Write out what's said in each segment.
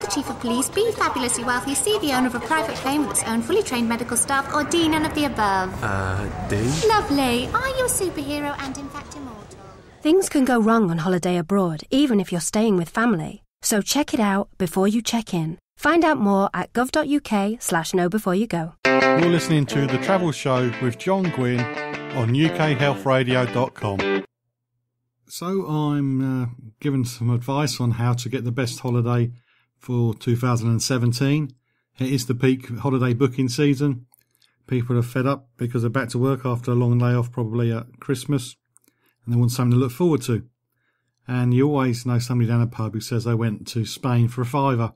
Chief of Police, be fabulously wealthy, C, the owner of a private plane with its own fully trained medical staff, or D, none of the above. D? Lovely. Are you a superhero and in fact immortal? Things can go wrong on holiday abroad, even if you're staying with family. So check it out before you check in. Find out more at gov.uk/knowbeforeyougo. You're listening to The Travel Show with John Guinn on ukhealthradio.com. So I'm giving some advice on how to get the best holiday for 2017. It is the peak holiday booking season. People are fed up because they're back to work after a long layoff, probably at Christmas, and they want something to look forward to. And you always know somebody down a pub who says they went to Spain for a £5.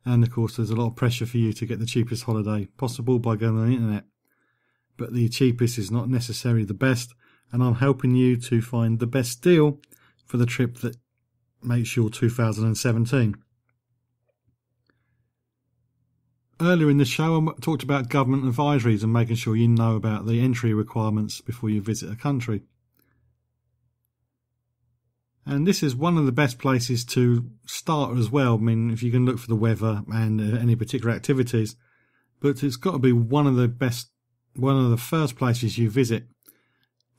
And of course there's a lot of pressure for you to get the cheapest holiday possible by going on the internet. But the cheapest is not necessarily the best, and I'm helping you to find the best deal for the trip that makes your 2017. Earlier in the show I talked about government advisories and making sure you know about the entry requirements before you visit a country. And this is one of the best places to start as well. I mean, if you can look for the weather and any particular activities, but it's got to be one of the first places you visit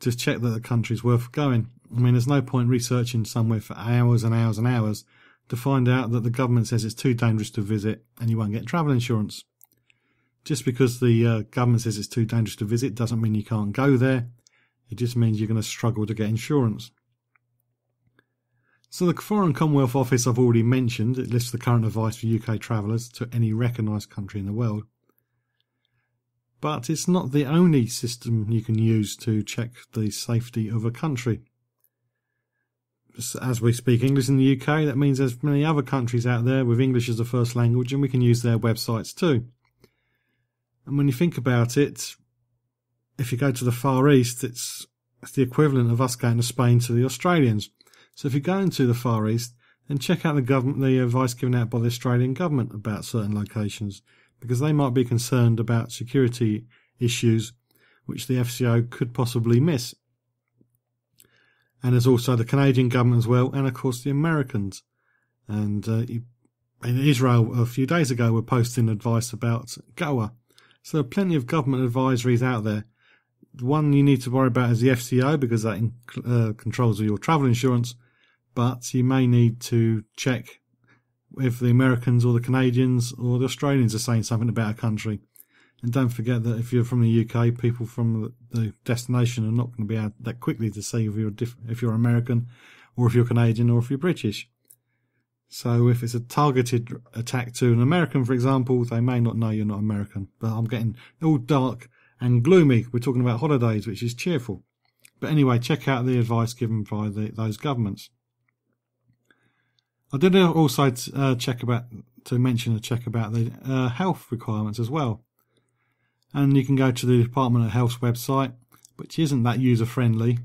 to check that the country's worth going. I mean, there's no point researching somewhere for hours and hours and hours to find out that the government says it's too dangerous to visit and you won't get travel insurance. Just because the government says it's too dangerous to visit doesn't mean you can't go there. It just means you're going to struggle to get insurance. So the Foreign Commonwealth Office I've already mentioned. It lists the current advice for UK travellers to any recognised country in the world. But it's not the only system you can use to check the safety of a country. As we speak English in the UK, that means there's many other countries out there with English as a first language, and we can use their websites too. And when you think about it, if you go to the Far East, it's the equivalent of us going to Spain to the Australians. So if you're going to the Far East, then check out the advice given out by the Australian government about certain locations, because they might be concerned about security issues which the FCO could possibly miss. And there's also the Canadian government as well, and of course the Americans. And in Israel a few days ago were posting advice about Goa. So there are plenty of government advisories out there. The one you need to worry about is the FCO, because that controls your travel insurance. But you may need to check if the Americans or the Canadians or the Australians are saying something about a country. And don't forget that if you're from the UK, people from the destination are not going to be able that quickly to see if you're American or if you're Canadian or if you're British. So if it's a targeted attack to an American, for example, they may not know you're not American. But I'm getting all dark and gloomy. We're talking about holidays, which is cheerful. But anyway, check out the advice given by those governments. I did also mention a check about the health requirements as well. And you can go to the Department of Health's website, which isn't that user-friendly.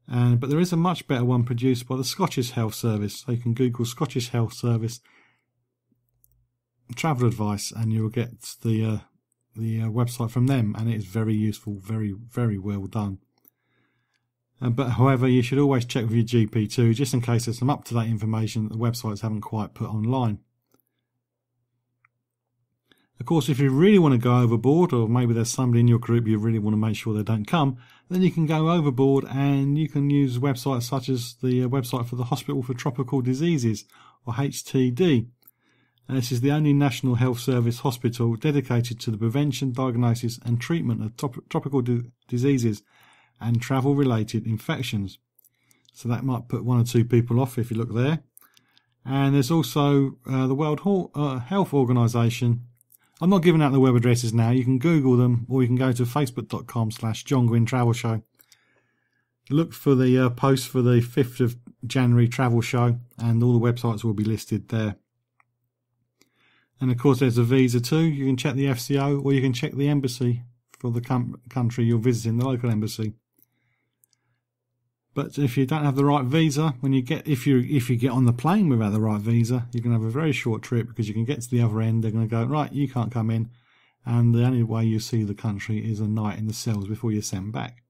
But there is a much better one produced by the Scottish Health Service. So you can Google Scottish Health Service travel advice and you'll get the website from them. And it is very useful, very, very well done. But however, you should always check with your GP too, just in case there's some up-to-date information that the websites haven't quite put online. Of course, if you really want to go overboard, or maybe there's somebody in your group you really want to make sure they don't come, then you can go overboard and you can use websites such as the website for the Hospital for Tropical Diseases, or HTD. And this is the only National Health Service hospital dedicated to the prevention, diagnosis and treatment of tropical diseases and travel-related infections. So that might put one or two people off if you look there. And there's also the World Health Organization. I'm not giving out the web addresses now. You can Google them, or you can go to facebook.com/John Guinn Travel Show. Look for the post for the 5th of January travel show, and all the websites will be listed there. And of course, there's a visa too. You can check the FCO, or you can check the embassy for the country you're visiting, the local embassy. But if you don't have the right visa, if you get on the plane without the right visa, you can have a very short trip, because you can get to the other end. They're going to go, right, you can't come in, and the only way you see the country is a night in the cells before you're sent back.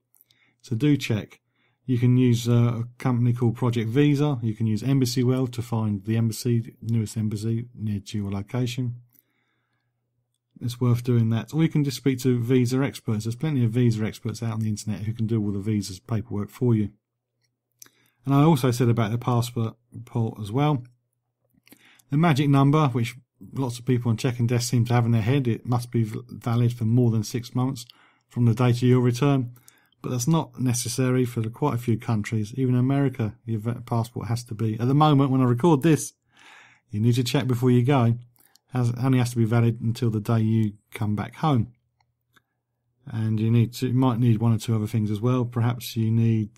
So do check. You can use a company called Project Visa. You can use Embassy World to find the newest embassy near to your location. It's worth doing that. Or you can just speak to visa experts. There's plenty of visa experts out on the internet who can do all the visas paperwork for you. And I also said about the passport as well. The magic number, which lots of people on check-in desks seem to have in their head, it must be valid for more than 6 months from the date of your return. But that's not necessary for quite a few countries. Even America, your passport has to be. At the moment, when I record this, you need to check before you go. Only has to be valid until the day you come back home. And you might need 1 or 2 other things as well. Perhaps you need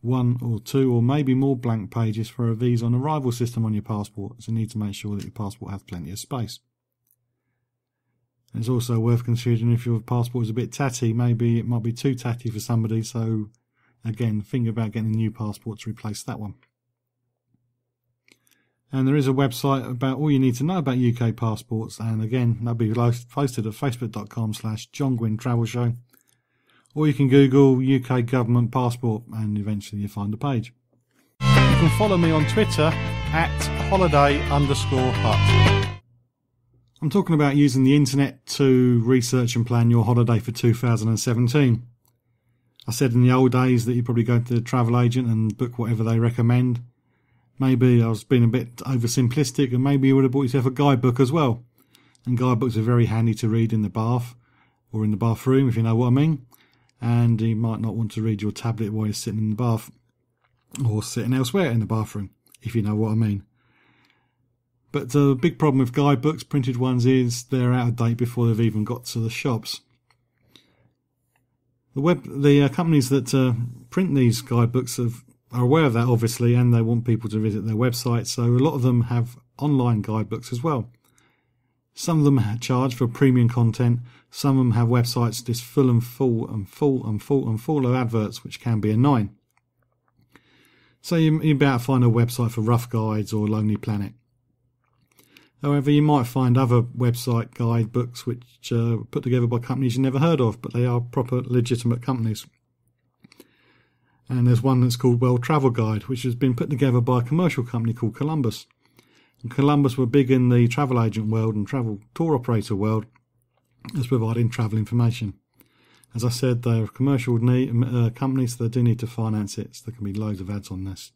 1 or 2 or maybe more blank pages for a visa on arrival system on your passport. So you need to make sure that your passport has plenty of space. It's also worth considering if your passport is a bit tatty, maybe it might be too tatty for somebody. So again, think about getting a new passport to replace that one. And there is a website about all you need to know about UK passports. And again, that'll be posted at facebook.com/John Guinn Travel Show. Or you can Google UK government passport and eventually you'll find the page. You can follow me on Twitter at holiday_hut. I'm talking about using the internet to research and plan your holiday for 2017. I said in the old days that you probably go to the travel agent and book whatever they recommend. Maybe I was being a bit oversimplistic, and maybe you would have bought yourself a guidebook as well. And guidebooks are very handy to read in the bath or in the bathroom, if you know what I mean. And you might not want to read your tablet while you're sitting in the bath or sitting elsewhere in the bathroom, if you know what I mean. But the big problem with guidebooks, printed ones, is they're out of date before they've even got to the shops. The companies that print these guidebooks are aware of that, obviously, and they want people to visit their website. So a lot of them have online guidebooks as well. Some of them charge for premium content. Some of them have websites just full of adverts, which can be annoying. So you'd better find a website for Rough Guides or Lonely Planet. However, you might find other website guidebooks which are put together by companies you never heard of, but they are proper legitimate companies. And there's one that's called World Travel Guide, which has been put together by a commercial company called Columbus. And Columbus were big in the travel agent world and travel tour operator world as providing travel information. As I said, they're a commercial company, so they do need to finance it, so there can be loads of ads on this.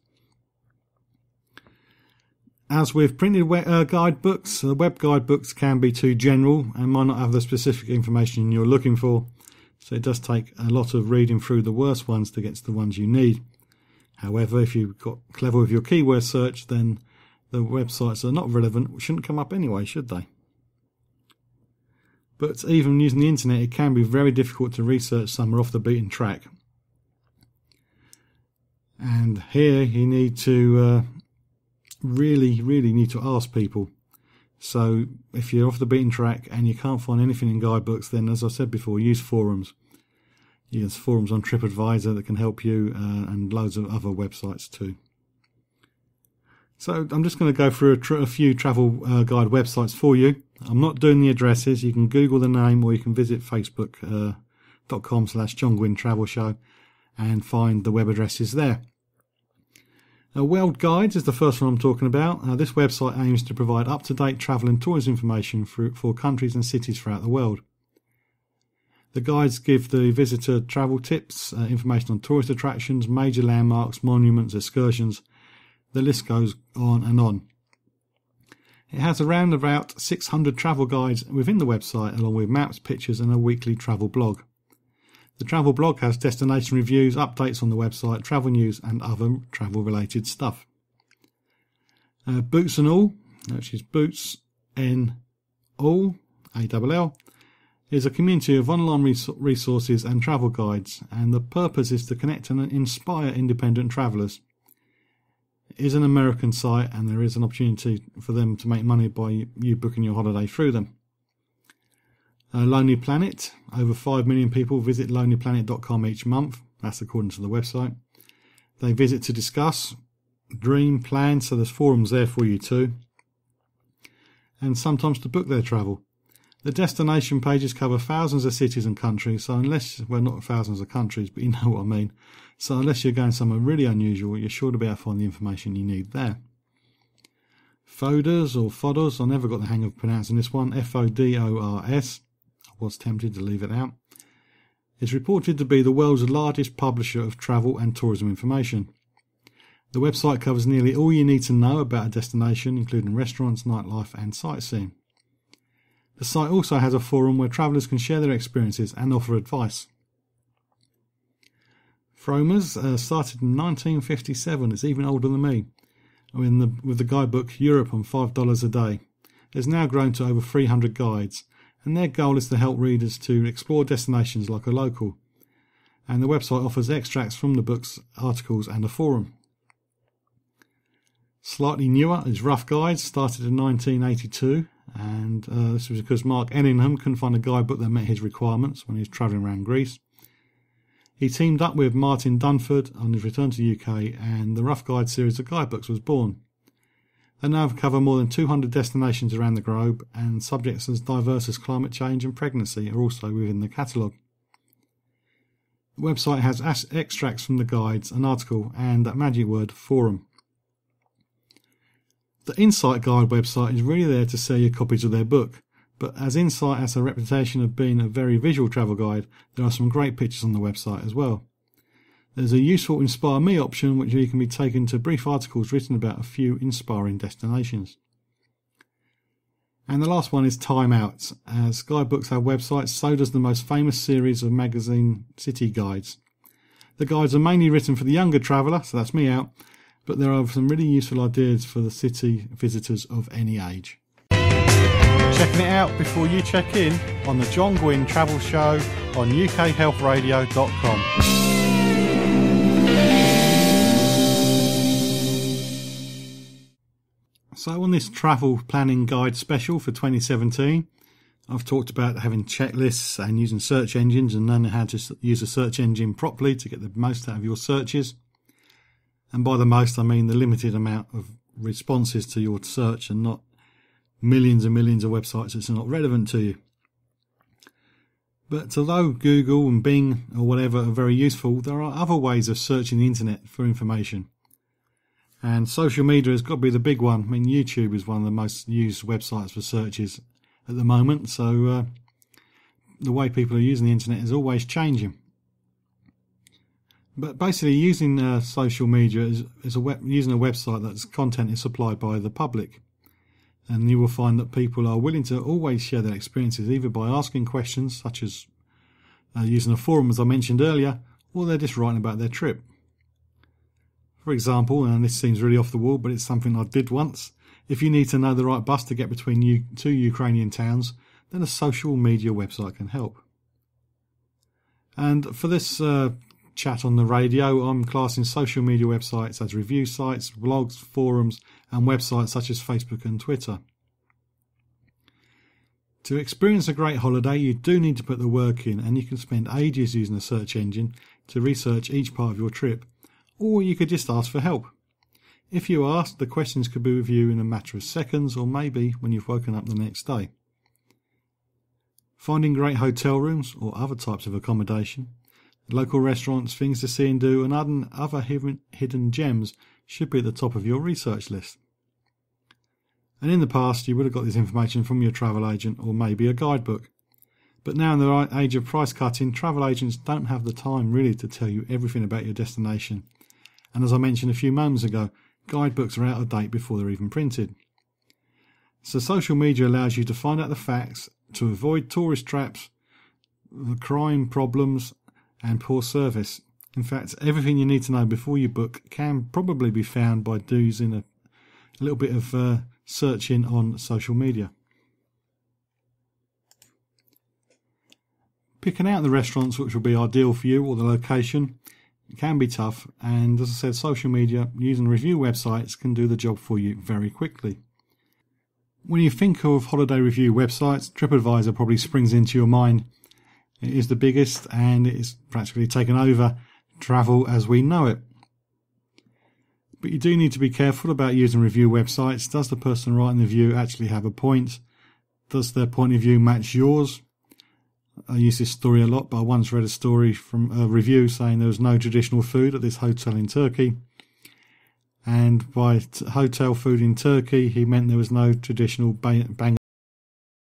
As with printed guidebooks, web guidebooks can be too general and might not have the specific information you're looking for. So it does take a lot of reading through the worst ones to get to the ones you need. However, if you've got clever with your keyword search, then the websites that are not relevant shouldn't come up anyway, should they? But even using the internet, it can be very difficult to research somewhere off the beaten track. And here you need to really need to ask people. So if you're off the beaten track and you can't find anything in guidebooks, then as I said before, use forums. Use forums on TripAdvisor that can help you, and loads of other websites too. So I'm just going to go through a few travel guide websites for you. I'm not doing the addresses. You can Google the name, or you can visit facebook.com/John Guinn Travel Show and find the web addresses there. World Guides is the first one I'm talking about. This website aims to provide up-to-date travel and tourism information for countries and cities throughout the world. The guides give the visitor travel tips, information on tourist attractions, major landmarks, monuments, excursions. The list goes on and on. It has around about 600 travel guides within the website, along with maps, pictures and a weekly travel blog. The travel blog has destination reviews, updates on the website, travel news and other travel related stuff. Boots and All, which is Boots N All, ALL, is a community of online resources and travel guides, and the purpose is to connect and inspire independent travellers. It is an American site, and there is an opportunity for them to make money by you booking your holiday through them. Lonely Planet, over 5 million people visit lonelyplanet.com each month. That's according to the website. They visit to discuss, dream, plan, so there's forums there for you too. And sometimes to book their travel. The destination pages cover thousands of cities and countries, so not thousands of countries, but you know what I mean. So unless you're going somewhere really unusual, you're sure to be able to find the information you need there. Fodors or Fodors, I never got the hang of pronouncing this one, Fodors, I was tempted to leave it out, is reported to be the world's largest publisher of travel and tourism information. The website covers nearly all you need to know about a destination, including restaurants, nightlife and sightseeing. The site also has a forum where travellers can share their experiences and offer advice. Fromers started in 1957, it's even older than me, with the guidebook Europe on $5 a day. It's now grown to over 300 guides, and their goal is to help readers to explore destinations like a local. And the website offers extracts from the books, articles and a forum. Slightly newer is Rough Guides, started in 1982, and this was because Mark Ellingham couldn't find a guidebook that met his requirements when he was travelling around Greece. He teamed up with Martin Dunford on his return to the UK, and the Rough Guide series of guidebooks was born. They now cover more than 200 destinations around the globe, and subjects as diverse as climate change and pregnancy are also within the catalogue. The website has extracts from the guides, an article, and that magic word, forum. The Insight Guide website is really there to sell you copies of their book, but as Insight has a reputation of being a very visual travel guide, there are some great pictures on the website as well. There's a useful Inspire Me option, which you can be taken to brief articles written about a few inspiring destinations. And the last one is Time Out. As guidebooks have websites, so does the most famous series of magazine city guides. The guides are mainly written for the younger traveller, so that's me out, but there are some really useful ideas for the city visitors of any age. Checking it out before you check in on the John Guinn Travel Show on ukhealthradio.com. So on this travel planning guide special for 2017, I've talked about having checklists and using search engines and learning how to use a search engine properly to get the most out of your searches. And by the most, I mean the limited amount of responses to your search and not millions and millions of websites that are not relevant to you. But although Google and Bing or whatever are very useful, there are other ways of searching the internet for information. And social media has got to be the big one. I mean, YouTube is one of the most used websites for searches at the moment, so the way people are using the internet is always changing. But basically, using social media is using a website that's content is supplied by the public. And you will find that people are willing to always share their experiences, either by asking questions, such as using a forum, as I mentioned earlier, or they're just writing about their trip. For example, and this seems really off the wall, but it's something I did once, if you need to know the right bus to get between two Ukrainian towns, then a social media website can help. And for this chat on the radio, I'm classing social media websites as review sites, blogs, forums, and websites such as Facebook and Twitter. To experience a great holiday, you do need to put the work in, and you can spend ages using a search engine to research each part of your trip, or you could just ask for help. If you ask, the questions could be with you in a matter of seconds, or maybe when you've woken up the next day. Finding great hotel rooms or other types of accommodation, local restaurants, things to see and do, and other hidden gems should be at the top of your research list. And in the past, you would have got this information from your travel agent or maybe a guidebook. But now in the age of price cutting, travel agents don't have the time really to tell you everything about your destination. And as I mentioned a few moments ago, guidebooks are out of date before they're even printed. So social media allows you to find out the facts, to avoid tourist traps, crime problems, and poor service. In fact, everything you need to know before you book can probably be found by using a little bit of searching on social media. Picking out the restaurants which will be ideal for you or the location can be tough, and as I said, social media using review websites can do the job for you very quickly. When you think of holiday review websites, TripAdvisor probably springs into your mind. It is the biggest, and it is practically taken over travel as we know it. But you do need to be careful about using review websites. Does the person writing the review actually have a point? does their point of view match yours? I use this story a lot, but I once read a story from a review saying there was no traditional food at this hotel in Turkey. And by hotel food in Turkey, he meant there was no traditional Bangladeshi